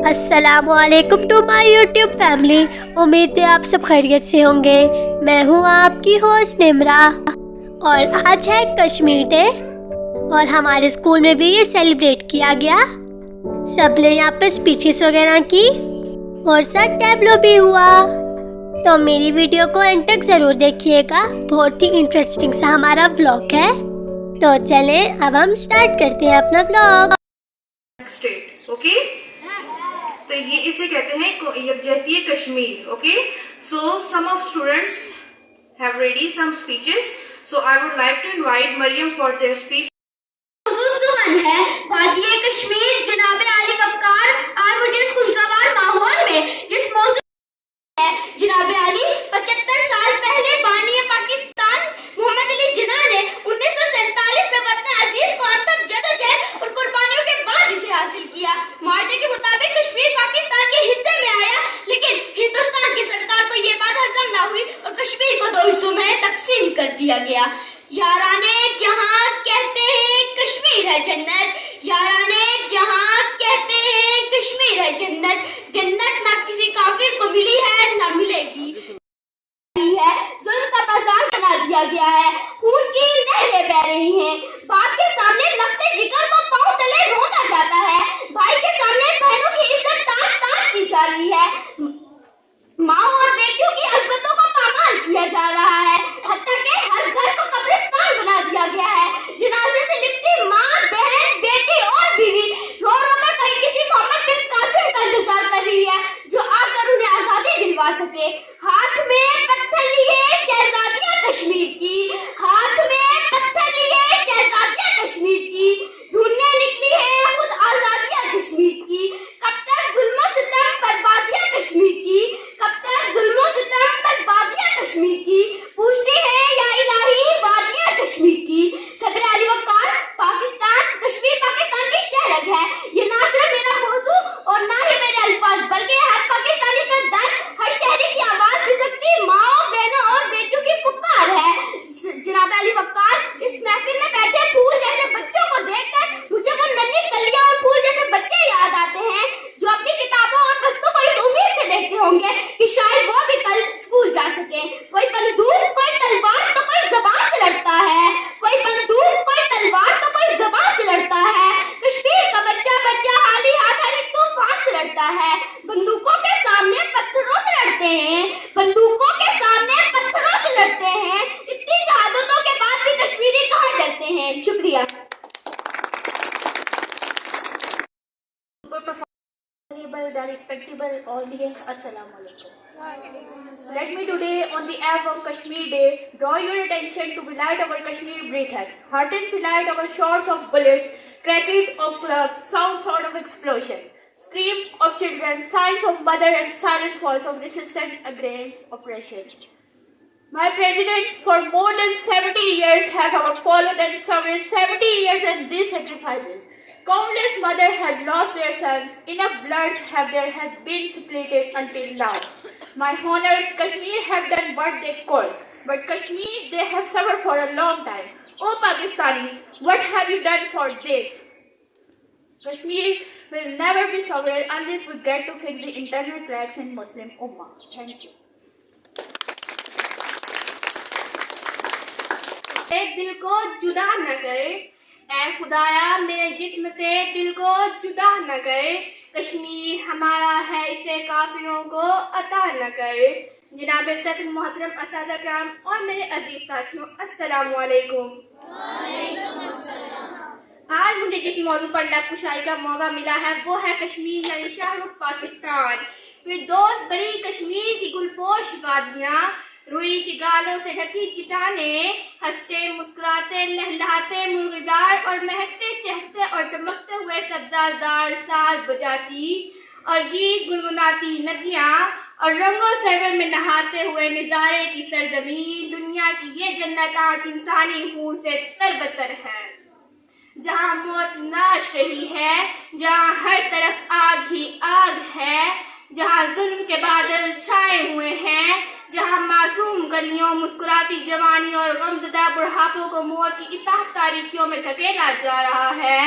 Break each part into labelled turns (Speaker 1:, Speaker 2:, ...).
Speaker 1: السلام علیکم to my YouTube family. امید ہے آپ سب خیریت سے ہوں گے. میں ہوں آپ کی ہوسٹ نمرا اور آج ہے کشمیر ڈے اور ہمارے اسکول میں بھی یہ سیلیبریٹ کیا گیا. سب نے یہاں پہ اسپیچز وغیرہ کی اور سر ٹیبلو بھی ہوا. تو میری ویڈیو کو اینڈ تک ضرور دیکھیے گا, بہت ہی انٹرسٹنگ سا ہمارا ولاگ ہے. تو چلیں اب ہم سٹارٹ کرتے ہیں اپنا ولاگ.
Speaker 2: اسٹیٹ اوکے, تو یہ اسے کہتے ہیں یکجہتی Kashmir. Okay, so some of students have ready some speeches, so I would like to invite Maryam for their speech.
Speaker 3: موضوع ہے وادی کشمیر جناب عالی وقار. آج مجھے اس خوشگوار ماحول میں جس موضوع ہے جناب عالی 75 سال پہلے بانی پاکستان محمد علی جناح نے 1947 میں وطن عزیز کو انتھک جدوجہد اور قربانیوں کے بعد اسے حاصل کیا. معاہدے کے مطابق کشمیر پاکستان کے حصے میں آیا, لیکن ہندوستان کی سرکار کو یہ بات ہضم نہ ہوئی اور کشمیر کو 2 حصوں میں تقسیم کر دیا گیا. یارانے جہاں کہتے ہیں کشمیر ہے جنت, یارانے جہاں کہتے ہیں کشمیر ہے جنت. جنت نہ کسی کافر کو ملی ہے نہ ملے گی. ظلم کا بازار بنا دیا گیا ہے, خون کی نہریں بہ رہی ہیں. باپ کے سامنے لگتے جگر کو پاؤں تلے روندا جاتا ہے, بھائی کے سامنے بہنوں کی عزت تاج تاج کی جا رہی ہے, ماں اور بیٹیوں کی عظمتوں کو پامال کیا جا رہا ہے, حتیٰ کہ ہر گھر کو قبرستان بنا دیا گیا ہے. جنازے سے لپٹی ماں, بہن, بیٹی اور بیوی رو رو کر کہیں کسی محمد بن قاسم کا انتظار کر رہی ہے جو آ کر انہیں آزادی دلوا سکے. ہاتھ میں پتھر لیے شہزادیاں کشمیر کی, ہاتھ میں پتھر لیے شہزادیاں کشمیر کی, ڈھونڈنے نکلی ہے خود آزادیاں کشمیر کی. کب تک ظلم و ستم بربادیاں کشمیر کی, کب تک ظلم و ستم بربادیاں کشمیر کی, پوچھتے ہیں یا الہی وادیاں کشمیر کی. صدر علی وقار, پاکستان کشمیر پاکستان کی شہرت ہے. یہ نہ صرف میرا موضوع اور نہ ہی میرے الفاظ بلکہ ہر پاکستانی کا درد, ہر شہری کی آواز سے سکتی ماں, بہنوں اور بیٹیوں کی پکار ہے. جناب علی وقار, اس محفل میں بیٹھے پھول جیسے بچوں کو دیکھ کر مجھے وہ ننھی کلیاں اور پھول جیسے بچے یاد آتے ہیں جو اپنی کتابوں اور بستوں کو اس امید سے دیکھتے ہوں گے کہ شاید وہ بھی کل اسکول جا سکیں. کوئی بندوق, کوئی تلوار تو کوئی زبان سے لڑتا ہے, کوئی بندوق, کوئی تلوار تو کوئی زبان سے لڑتا ہے. کشمیر کا بچہ بچہ حالی ہاتھ ہر ایک طوفان سے لڑتا ہے. بندوقوں کے سامنے پتھروں سے لڑتے ہیں, بندوقوں کے سامنے پتھروں سے لڑتے ہیں. اتنی شہادتوں کے بعد بھی کشمیری کہاں ڈرتے ہیں. شکریہ.
Speaker 4: The respectable audience, Assalamu alaikum. Let me today on the eve of Kashmir Day draw your attention to Belayed our Kashmir breathhead. Heartened Belayed our shores of bullets, crackle of clubs, sound sort of explosion, scream of children, signs of mother and silent voice of resistance against oppression. My president, for more than 70 years have our fallen and service 70 years and these sacrifices. Countless mothers had lost their sons, enough bloods have been spilled until now. My honors, Kashmir have done what they could, but Kashmir, they have suffered for a long time. Oh Pakistanis, what have you done for this? Kashmir will never be sovereign unless we get to fix the internal cracks in Muslim Ummah. Thank you.
Speaker 3: دل کو جدا نہ کرے, اے خدایا میرے جسم سے دل کو جدا نہ کرے. کشمیر ہمارا ہے, اسے کافروں کو عطا نہ کرے. جناب صدر محترم اساتذہ کرام اور میرے عزیز ساتھیوں, السلام علیکم. آج مجھے جس موضوع پر لب کشائی کا موقع ملا ہے وہ ہے کشمیر یعنی شاہرخ پاکستان. پھر دوست بڑی کشمیر کی گلپوش وادیاں, روئی کی گالوں سے ڈھکی چٹانیں, ہنستے مسکراتے لہلہاتے مرغدار اور مہکتے چہکتے اور چمکتے ہوئے سبزار دار ساز بجاتی اور گیت گنگناتی ندیاں, اور رنگوں سرور میں نہاتے ہوئے نظارے کی سرزمین. دنیا کی یہ جنت آج انسانی خون سے تربتر ہے, جہاں موت ناچ رہی ہے, جہاں ہر طرف آگ ہی آگ ہے, جہاں ظلم کے بادل چھائے ہوئے ہیں, جہاں معصوم گلیوں, مسکراتی جوانی اور غمزدہ بڑھاپوں کو موت کی اتاہ تاریکیوں میں دھکیلا جا رہا ہے,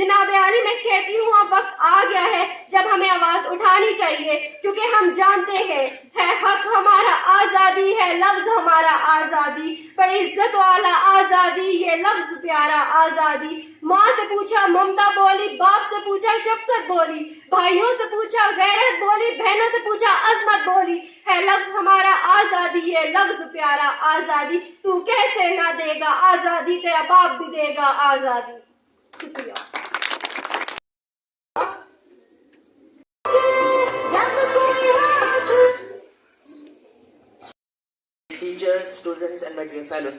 Speaker 3: جناب عالی میں کہتی ہوں اب وقت آ گیا ہے جب ہمیں آواز اٹھانی چاہیے، کیونکہ ہم جانتے ہیں ہے حق ہمارا آزادی ہے لفظ ہمارا آزادی، پر عزت والا آزادی یہ لفظ پیارا آزادی۔ ماں سے پوچھا ممتا بولی، باپ سے پوچھا شفقت بولی، بھائیوں سے پوچھا غیرت بولی، بہنوں سے پوچھا عظمت بولی، ہے لفظ ہمارا آزادی یہ لفظ پیارا آزادی، تو کیسے نہ دے گا آزادی، تیرا باپ بھی دے گا آزادی۔ شکریہ۔
Speaker 5: Teachers, students and my dear fellows,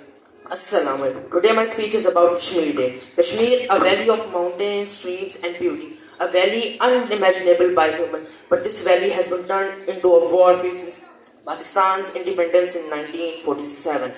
Speaker 5: Assalamu alaikum. Today my speech is about Kashmir Day. Kashmir, a valley of mountains, streams and beauty, a valley unimaginable by human, but this valley has been turned into a war field since Pakistan's independence in 1947.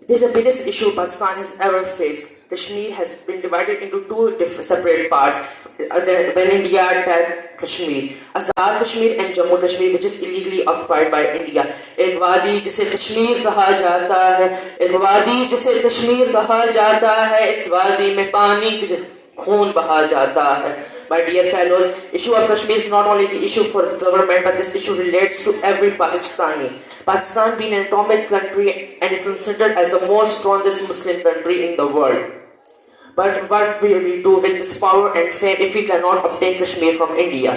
Speaker 5: This is the biggest issue Pakistan has ever faced. Kashmir has been divided into two different separate parts when India attacked Kashmir. Azad Kashmir and Jammu Kashmir, which is illegally occupied by India. ایک وادی جسے کشمیر کہا جاتا ہے، ایک وادی جسے کشمیر کہا جاتا ہے، اس وادی میں پانی کی خون بہا جاتا ہے۔ My dear fellows, issue of Kashmir is not only the issue for the government, but this issue relates to every Pakistani. Pakistan being an atomic country and is considered as the most strongest Muslim country in the world. But what will we do with this power and fame if we cannot obtain Kashmir from India?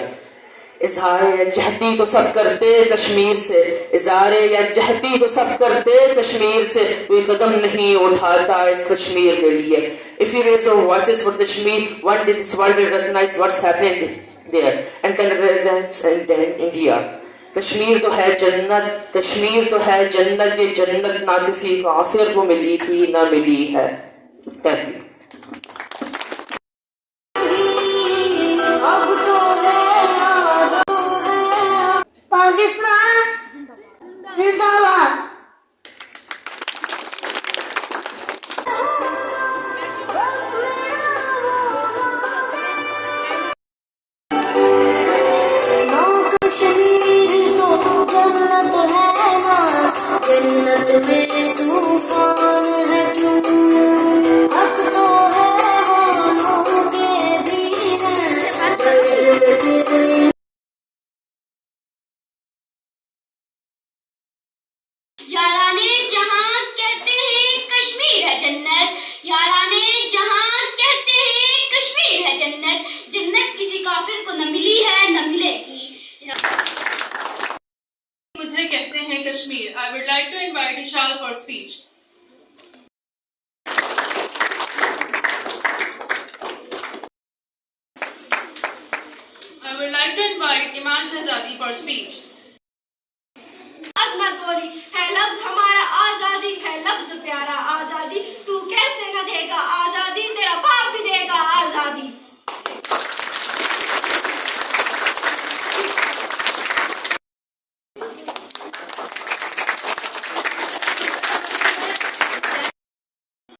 Speaker 5: اظہار یکجہتی تو سب کرتے کشمیر سے، اظہار یکجہتی تو سب کرتے کشمیر سے، کوئی قدم نہیں اٹھاتا اس کشمیر کے لیے۔ If we raise our voices for Kashmir, one day this world will recognize what's happening there and can represent India. Kashmir تو ہے جنت، کشمیر تو ہے جنت، یہ جنت نہ کسی کافر کو ملی تھی نہ ملی ہے۔ Thank you.
Speaker 3: پاکستان زندہ باد۔ کشمیر تو جنت ہے نا، جنت میں طوفان ہے کیوں، حق تو ہے والوں کے بھی ہیں۔ یارانے جہاں کہتے ہیں کشمیر ہے جنت، یارانے جہاں کہتے ہیں کشمیر ہے جنت، جنت کسی کافر کو نہ ملی ہے نہ ملے گی۔
Speaker 6: مجھے کہتے ہیں Kashmir. I would like to invite Ishal for speech. I would like to invite Iman Shahzadi for speech.
Speaker 3: عظمت بولی ہے لفظ ہمارا آزادی ہے لفظ پیارا آزادی، تو کیسے نہ دے گا آزادی، تیرا باپ بھی دے گا آزادی۔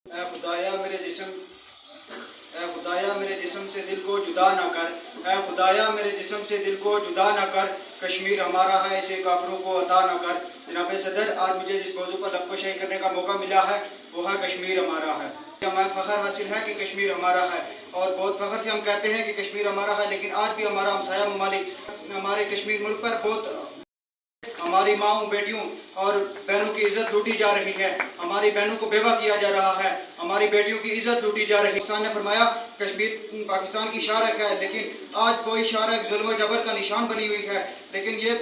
Speaker 7: اے خدایا میرے جسم سے دل کو جدا نہ کر، اے خدایا میرے جسم سے دل کو جدا نہ کر، کشمیر ہمارا ہے اسے کافروں کو عطا نہ کر۔ جناب صدر، آج مجھے جس موضوع پر لب کشائی کرنے کا موقع ملا ہے وہ ہے کشمیر ہمارا ہے۔ ہمیں فخر حاصل ہے کہ کشمیر ہمارا ہے، اور بہت فخر سے ہم کہتے ہیں کہ کشمیر ہمارا ہے، لیکن آج بھی ہمارا ہمسایہ ممالک ہمارے کشمیر ملک پر بہت ہماری ماؤں بیٹیوں اور بہنوں کی عزت لوٹی جا رہی ہے، ہماری بہنوں کو بیوہ کیا جا رہا ہے، ہماری بیٹیوں کی عزت لوٹی جا رہی ہے۔ پاکستان نے فرمایا کشمیر پاکستان کی شارک ہے، لیکن آج کوئی شارک ظلم و جبر کا نشان بنی ہوئی ہے۔ لیکن یہ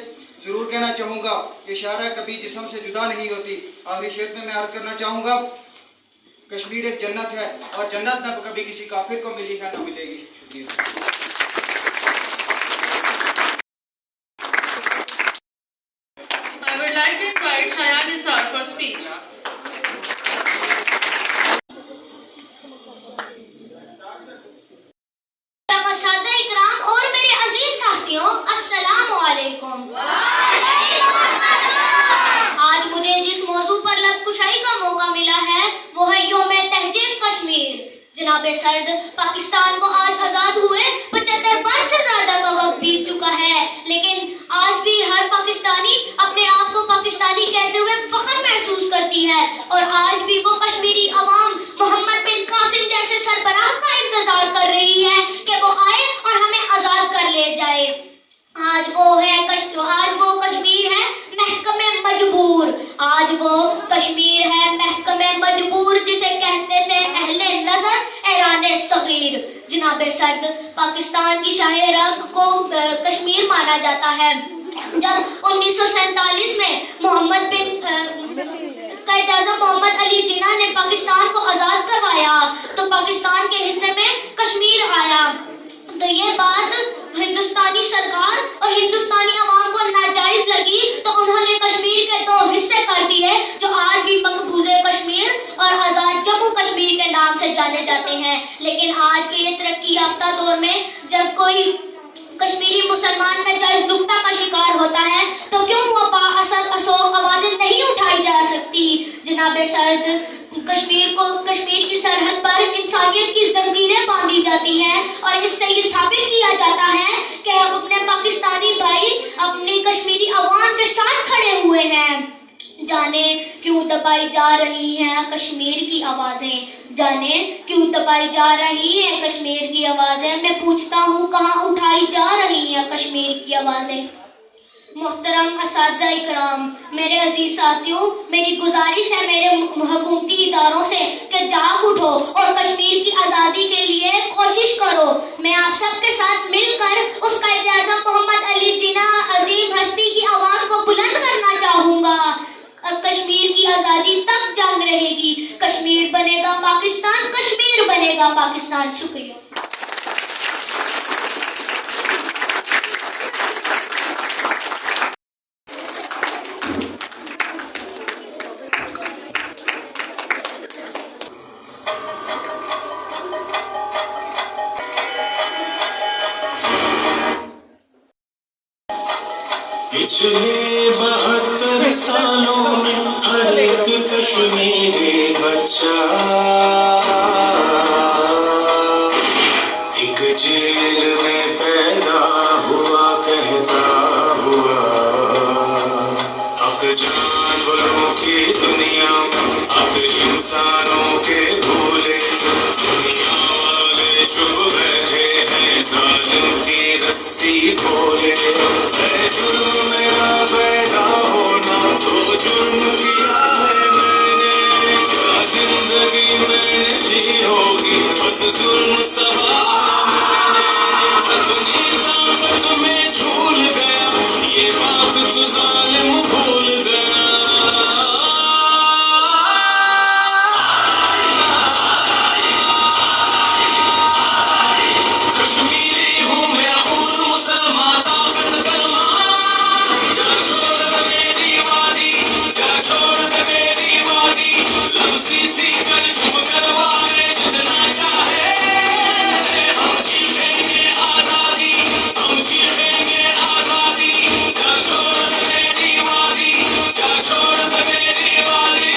Speaker 7: ضرور کہنا چاہوں گا کہ شارک کبھی جسم سے جدا نہیں ہوتی۔ آخری شعر میں عرض کرنا چاہوں گا کشمیر ایک جنت ہے، اور جنت نہ کبھی کسی کافر کو ملی ہے نہ ملے گی۔ شکریہ۔
Speaker 6: I would like to invite Shayan Nisar for speech.
Speaker 3: سادہ اکرام اور میرے عزیز ساتھیوں، السلام علیکم۔ آج مجھے جس موضوع پر لب کشائی کا موقع ملا ہے وہ ہے یوم تہجد کشمیر۔ جناب صدر، پاکستان کو آج آزاد ہوئے 75 برس سے زیادہ کا وقت بیت چکا ہے، لیکن آج بھی ہر پاکستانی اپنے آپ کو پاکستانی کہتے ہوئے فخر محسوس کرتی ہے، اور آج بھی وہ کشمیری عوام محمد بن قاسم جیسے سربراہ کا انتظار کر رہی ہے جناب صدر پاکستان کی شاہ رگ کو کشمیر مانا جاتا ہے. جب 1947 میں قائد اعظم محمد علی جناح نے پاکستان کو آزاد کروایا تو پاکستان کے حصے میں کشمیر آیا. تو یہ بات ہندوستانی سرکار اور ہندوستانی عوام کو ناجائز لگی تو انہوں نے کشمیر کے 2 حصے کر دیے جو آج بھی مقبوض کشمیر اور آزاد جموں کشمیر کے نام سے جانے جاتے ہیں. لیکن آج کے یہ ترقی یافتہ دور میں جب کوئی کشمیری مسلمان ناجائز نکتہ کا شکار ہوتا ہے تو کیوں وہ بااثر آوازیں نہیں اٹھائی جا سکتی؟ جناب صدر کشمیر کی سرحد پر انسانیت کی زنجیریں باندھی جاتی ہیں اور اس سے یہ ثابت کیا جاتا ہے کہ اپنے پاکستانی بھائی اپنی کشمیری عوام کے ساتھ کھڑے ہوئے ہیں. جانے کیوں دبائی جا رہی ہیں کشمیر کی آوازیں، جانے کیوں دبائی جا رہی ہیں کشمیر کی آوازیں. میں پوچھتا ہوں کہاں اٹھائی جا رہی ہیں کشمیر کی آوازیں؟ محترم اساتذہ اکرام، میرے عزیز ساتھیوں، میری گزارش ہے میرے حکومتی اداروں سے کہ جاگ اٹھو اور کشمیر کی آزادی کے لیے کوشش کرو. میں آپ سب کے ساتھ مل کر اس قائد اعظم محمد علی جناح عظیم ہستی کی آواز کو بلند کرنا چاہوں گا. کشمیر کی آزادی تک جنگ رہے گی. کشمیر بنے گا پاکستان، کشمیر بنے گا پاکستان. شکریہ.
Speaker 8: پچھلے 72 سالوں میں ہر ایک کشمیری بچہ ایک جیل میں پیدا ہوا کہتا ہوا حق جانوروں کی دنیا میں حق انسانوں کے بھولے دنیا والے چپ بیٹھے ہیں ظالم کی رسی کھولے. جرم میرا پیدا ہونا تو جرم کیا ہے میں نے، کیا زندگی میں نے جی ہوگی بس ظلم سہا میں نے. اپنی طاقت میں جھول گیا یہ بات تو ظالم بھول گیا. کشمیری ہوں میرا خون مسلمان طاقت کرما سی کر چپ کروائے جتنا چاہے ہم چیخیں گے آزادی، ہم چیخیں گے آزادی. کیا چھوڑ دے میری وادی، کیا چھوڑ دے میری وادی.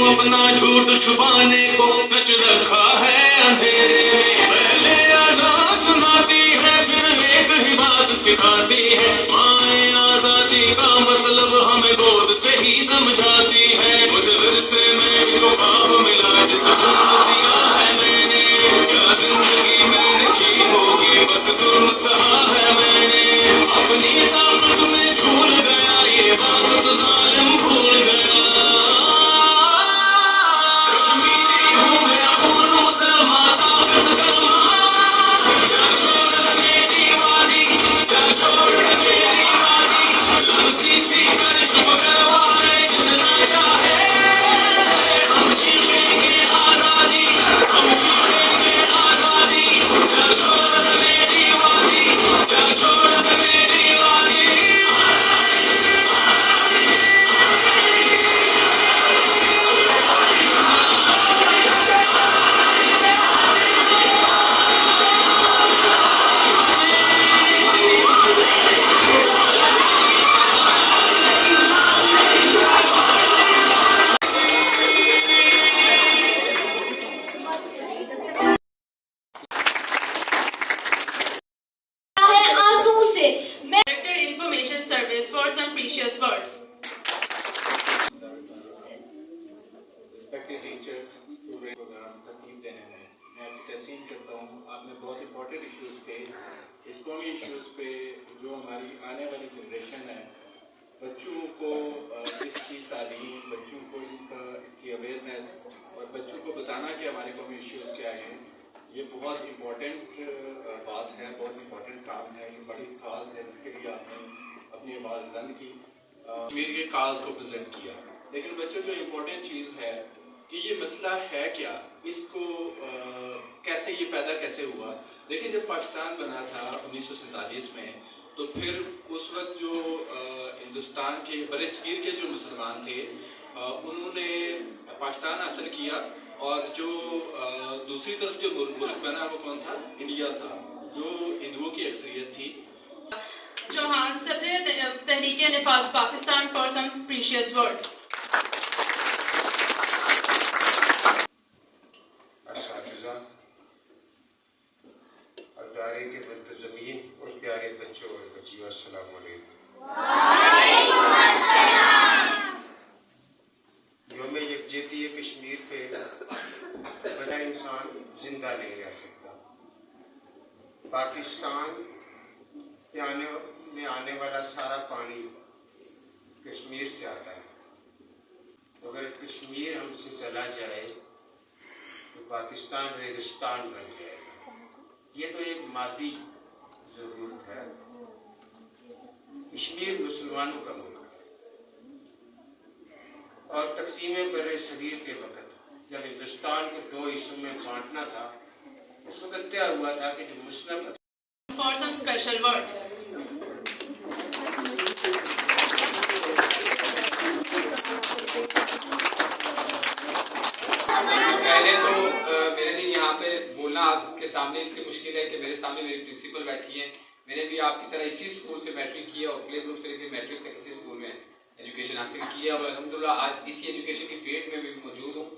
Speaker 8: اپنا جھوٹ چھپانے کو سچ رکھا ہے اندھیرے میں. پہلے آزاد سناتی ہے پھر ایک ہی بات سکھاتی ہے. مائیں آزادی کا مطلب ہمیں گود سے ہی سمجھاتی ہے. مجھے ورثے میں جو خواب ملا جس ڈھونڈ دیا ہے میں نے، کیا زندگی میں نے جی ہوگی بس ظلم سہا ہے میں نے. اپنی طاقت میں جھول گیا یہ بات تو ظالم بھول گیا. سی کر چپ کروائے جتنا چاہے ہم چیخیں گے آزادی، ہم چیخیں گے آزادی. کیا چھوڑ دے میری وادی، کیا چھوڑ دے میری وادی.
Speaker 6: colleges for some precious words.
Speaker 9: Respected teachers, students, program ترتیب دینے میں میں آپ کی تحسین کرتا ہوں. آپ نے بہت امپورٹنٹ ایشوز پہ, اس قومی ایشوز پہ جو ہماری آنے والی جنریشن ہے, بچوں کو اس کی تعلیم, بچوں کو اس کی اویئرنیس اور بچوں کو بتانا کہ ہمارے قومی ایشوز کیا ہیں, یہ بہت امپورٹنٹ بات ہے, بہت امپورٹنٹ کام ہے, یہ بڑی کاز ہے جس کے لیے آپ نے اپنی آواز بلند کی, کشمیر کے کاز کو پریزنٹ کیا. لیکن بچوں جو امپورٹنٹ چیز ہے کہ یہ مسئلہ ہے کیا, اس کو کیسے یہ پیدا کیسے ہوا. دیکھیں جب پاکستان بنا تھا 1947 میں, تو پھر اس وقت جو ہندوستان کے بر صغیر کے جو مسلمان تھے انہوں نے پاکستان حاصل کیا, اور جو دوسری طرف جو ملک بنا وہ کون تھا, انڈیا تھا, جو ہندوؤں کی اکثریت تھی.
Speaker 6: چوہان صدر تحریک نفاذ Pakistan for some precious words.
Speaker 9: اساتذہ, ادارے کے منتظمین اور پیارے بچوں اور بچیوں, السلام علیکم. یوم یکجہتی کشمیر پہ بنا انسان زندہ نہیں رہ سکتا. پاکستان میں آنے والا سارا پانی کشمیر سے آتا ہے. اگر کشمیر ہم سے چلا جائے تو پاکستان ریگستان بن جائے گا. یہ تو ایک مادی ضرورت ہے. کشمیر مسلمانوں کا ملک ہے, اور تقسیم بر صغیر کے وقت جب ہندوستان کو 2 حصوں میں بانٹنا تھا, اس وقت طے ہوا تھا کہ جو مسلم
Speaker 6: For some special words.
Speaker 10: پہلے تو میرے لیے یہاں پہ بولنا آپ کے سامنے اس لیے مشکل ہے کہ میرے سامنے میری پرنسپل بیٹھی ہیں. میں نے بھی آپ کی طرح اسی اسکول سے میٹرک کیا, اور پلے گروپ سے لے کے میٹرک تک اسی اسکول میں ایجوکیشن حاصل کیا, اور الحمدللہ آج اسی ایجوکیشن کی فیلڈ میں بھی موجود ہوں.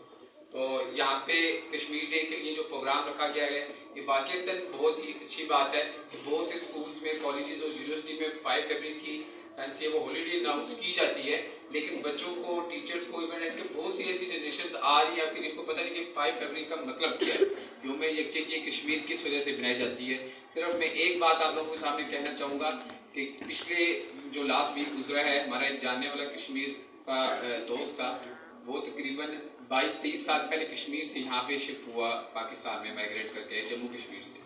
Speaker 10: تو یہاں پہ کشمیر ڈے کے لیے جو پروگرام رکھا گیا ہے یہ واقعتاً بہت ہی اچھی بات ہے کہ بہت سے اسکولس میں, کالجز اور یونیورسٹی میں 5 فروری کی وہ ہالیڈے اناؤنس کی جاتی ہے, لیکن بچوں کو, ٹیچرس کو, ایون کہ بہت سی ایسی جنریشنز آ رہی ہیں کہ ان کو پتہ نہیں کہ 5 فروری کا مطلب کیا ہے. یوم یکجہتی کشمیر کس وجہ سے بنائی جاتی ہے. صرف میں ایک بات آپ لوگوں کے سامنے کہنا چاہوں گا کہ پچھلے جو لاسٹ ویک گزرا ہے, ہمارا ایک جاننے والا کشمیر کا دوست تھا, وہ تقریباً 22-23 سال پہلے کشمیر سے یہاں پہ شفٹ ہوا پاکستان میں مائگریٹ کر کے, جموں کشمیر سے.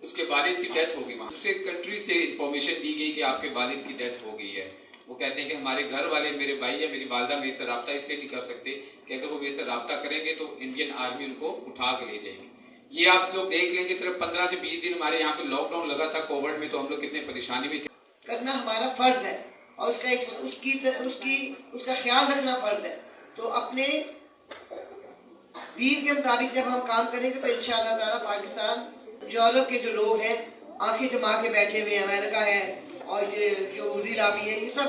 Speaker 10: اس کے والد کی ڈیتھ ہو گئی وہاں. دوسرے کنٹری سے انفارمیشن دی گئی کہ آپ کے والد کی ڈیتھ ہو گئی ہے. وہ کہتے ہیں کہ ہمارے گھر والے, میرے بھائی یا میری والدہ میرے سے رابطہ اس لیے نہیں کر سکتے کہ اگر وہ میرے سے رابطہ کریں گے تو انڈین آرمی ان کو اٹھا کے لے جائے گی. یہ آپ لوگ دیکھ لیں گے, صرف 15 سے 20 دن ہمارے یہاں پہ لاک ڈاؤن لگا تھا کووڈ میں, تو ہم لوگ کتنے پریشانی میں
Speaker 11: کرنا ہمارا فرض ہے, اور اس کا خیال رکھنا فرض ہے. تو اپنے دین کے مطابق جب ہم کام کریں گے تو انشاءاللہ تعالیٰ پاکستان, یورپ کے جو لوگ ہیں آنکھیں جما کے بیٹھے ہوئے, امریکہ ہے اور یہ جو وزیر لابی ہے, یہ سب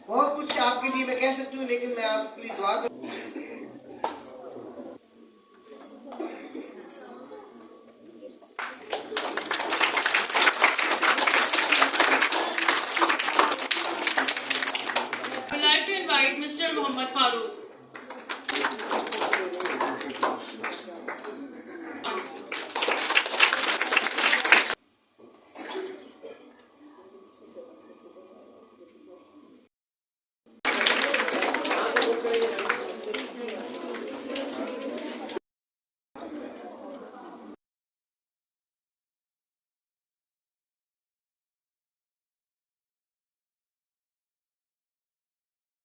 Speaker 11: بہت کچھ آپ کے لیے میں کہہ سکتی ہوں, لیکن میں آپ کے لیے دعا کروں.
Speaker 6: I would like to invite Mr. Muhammad Farooq.